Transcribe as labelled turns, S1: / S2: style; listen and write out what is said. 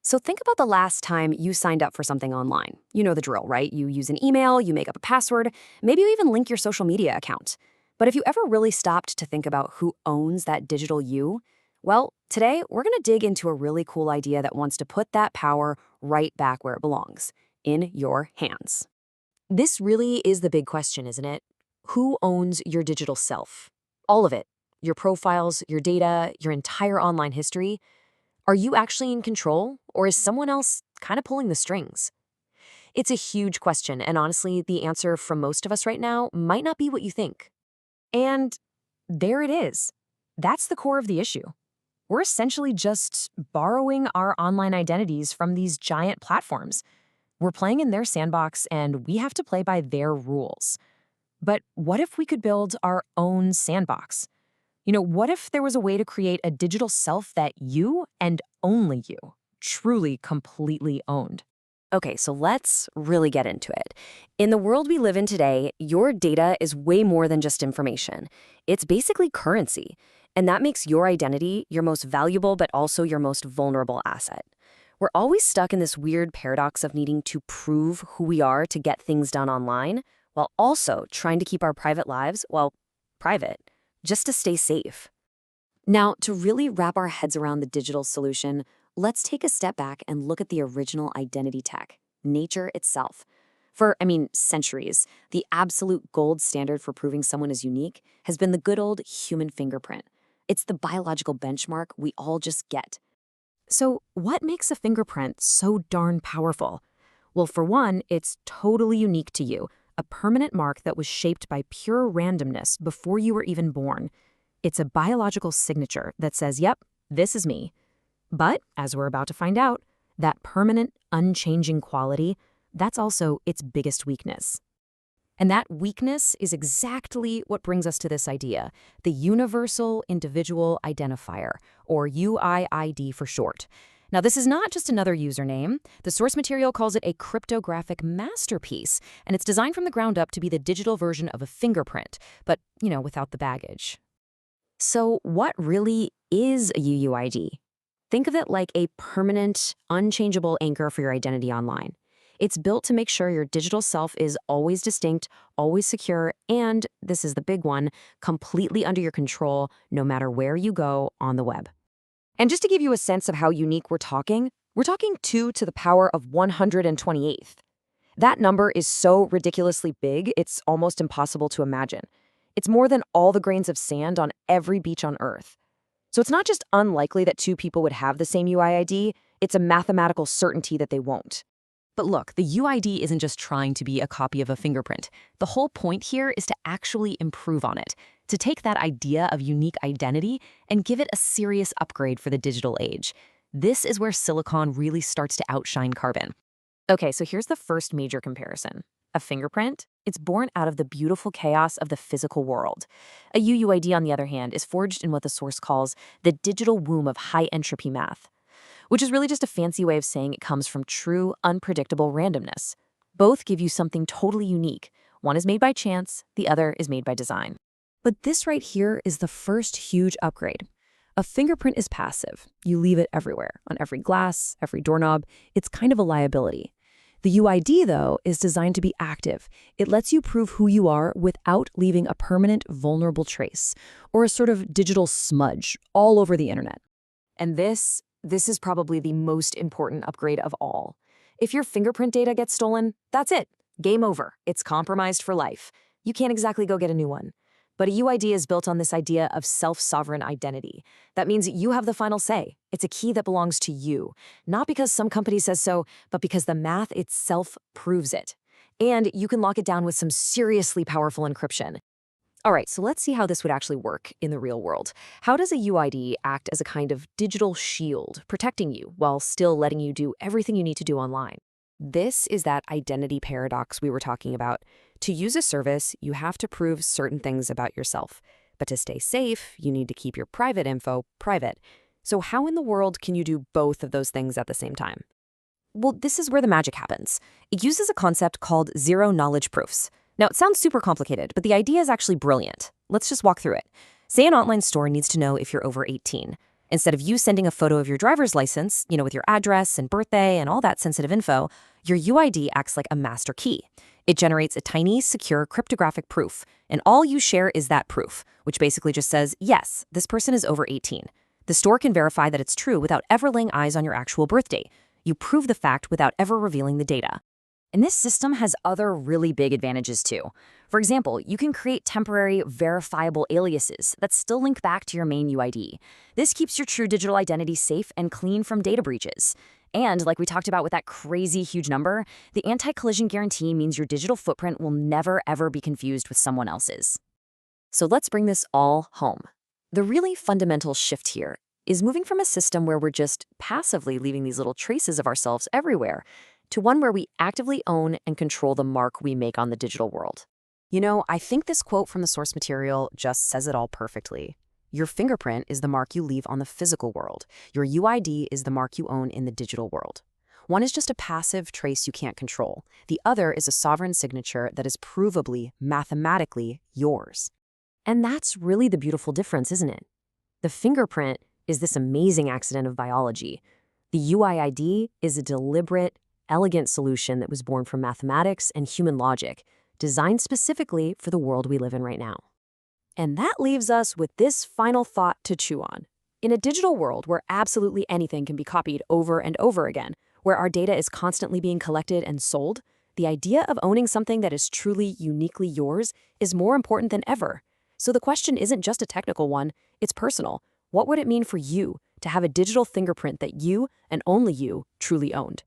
S1: So think about the last time you signed up for something online. You know the drill, right? You use an email, you make up a password, maybe you even link your social media account. But if you ever really stopped to think about who owns that digital you, well, today we're going to dig into a really cool idea that wants to put that power right back where it belongs, in your hands. This really is the big question, isn't it? Who owns your digital self? All of it. Your profiles, your data, your entire online history. Are you actually in control, or is someone else kind of pulling the strings? It's a huge question, and honestly, the answer from most of us right now might not be what you think. And there it is. That's the core of the issue. We're essentially just borrowing our online identities from these giant platforms. We're playing in their sandbox, and we have to play by their rules. But what if we could build our own sandbox? What if there was a way to create a digital self that you and only you truly completely owned? Okay, so let's really get into it. In the world we live in today, your data is way more than just information. It's basically currency, and that makes your identity your most valuable but also your most vulnerable asset. We're always stuck in this weird paradox of needing to prove who we are to get things done online, while also trying to keep our private lives, well, private, just to stay safe. Now, to really wrap our heads around the digital solution, let's take a step back and look at the original identity tech, nature itself. For, centuries, the absolute gold standard for proving someone is unique has been the good old human fingerprint. It's the biological benchmark we all just get. So, what makes a fingerprint so darn powerful? Well, for one, it's totally unique to you, a permanent mark that was shaped by pure randomness before you were even born. It's a biological signature that says, yep, this is me. But, as we're about to find out, that permanent, unchanging quality, that's also its biggest weakness. And that weakness is exactly what brings us to this idea, the Universal Individual Identifier, or UIID for short. Now, this is not just another username. The source material calls it a cryptographic masterpiece, and it's designed from the ground up to be the digital version of a fingerprint, but, without the baggage. So what really is a UUID? Think of it like a permanent, unchangeable anchor for your identity online. It's built to make sure your digital self is always distinct, always secure, and, this is the big one, completely under your control no matter where you go on the web. And just to give you a sense of how unique we're talking 2 to the power of 128th. That number is so ridiculously big, it's almost impossible to imagine. It's more than all the grains of sand on every beach on Earth. So it's not just unlikely that two people would have the same UIID, it's a mathematical certainty that they won't. But look, the UID isn't just trying to be a copy of a fingerprint. The whole point here is to actually improve on it, to take that idea of unique identity and give it a serious upgrade for the digital age. This is where silicon really starts to outshine carbon. Okay, so here's the first major comparison. A fingerprint, it's born out of the beautiful chaos of the physical world. A UUID, on the other hand, is forged in what the source calls the digital womb of high-entropy math, which is really just a fancy way of saying it comes from true, unpredictable randomness. Both give you something totally unique. One is made by chance, the other is made by design. But this right here is the first huge upgrade. A fingerprint is passive. You leave it everywhere, on every glass, every doorknob. It's kind of a liability. The UID, though, is designed to be active. It lets you prove who you are without leaving a permanent, vulnerable trace, or a sort of digital smudge all over the internet. And this is probably the most important upgrade of all. If your fingerprint data gets stolen, that's it. Game over. It's compromised for life. You can't exactly go get a new one. But a UID is built on this idea of self-sovereign identity. That means you have the final say. It's a key that belongs to you, not because some company says so, but because the math itself proves it. And you can lock it down with some seriously powerful encryption. All right, so let's see how this would actually work in the real world. How does a UID act as a kind of digital shield, protecting you while still letting you do everything you need to do online? This is that identity paradox we were talking about. To use a service, you have to prove certain things about yourself. But to stay safe, you need to keep your private info private. So how in the world can you do both of those things at the same time? Well, this is where the magic happens. It uses a concept called zero-knowledge proofs. Now, it sounds super complicated, but the idea is actually brilliant. Let's just walk through it. Say an online store needs to know if you're over 18. Instead of you sending a photo of your driver's license, with your address and birthday and all that sensitive info, your UID acts like a master key. It generates a tiny, secure, cryptographic proof, and all you share is that proof, which basically just says, yes, this person is over 18. The store can verify that it's true without ever laying eyes on your actual birth date. You prove the fact without ever revealing the data. And this system has other really big advantages too. For example, you can create temporary verifiable aliases that still link back to your main UID. This keeps your true digital identity safe and clean from data breaches. And like we talked about with that crazy huge number, the anti-collision guarantee means your digital footprint will never ever be confused with someone else's. So let's bring this all home. The really fundamental shift here is moving from a system where we're just passively leaving these little traces of ourselves everywhere to one where we actively own and control the mark we make on the digital world. I think this quote from the source material just says it all perfectly. Your fingerprint is the mark you leave on the physical world. Your UID is the mark you own in the digital world. One is just a passive trace you can't control. The other is a sovereign signature that is provably, mathematically yours. And that's really the beautiful difference, isn't it? The fingerprint is this amazing accident of biology. The UIID is a deliberate, elegant solution that was born from mathematics and human logic, designed specifically for the world we live in right now. And that leaves us with this final thought to chew on. In a digital world where absolutely anything can be copied over and over again, where our data is constantly being collected and sold, the idea of owning something that is truly uniquely yours is more important than ever. So the question isn't just a technical one, it's personal. What would it mean for you to have a digital fingerprint that you, and only you, truly owned?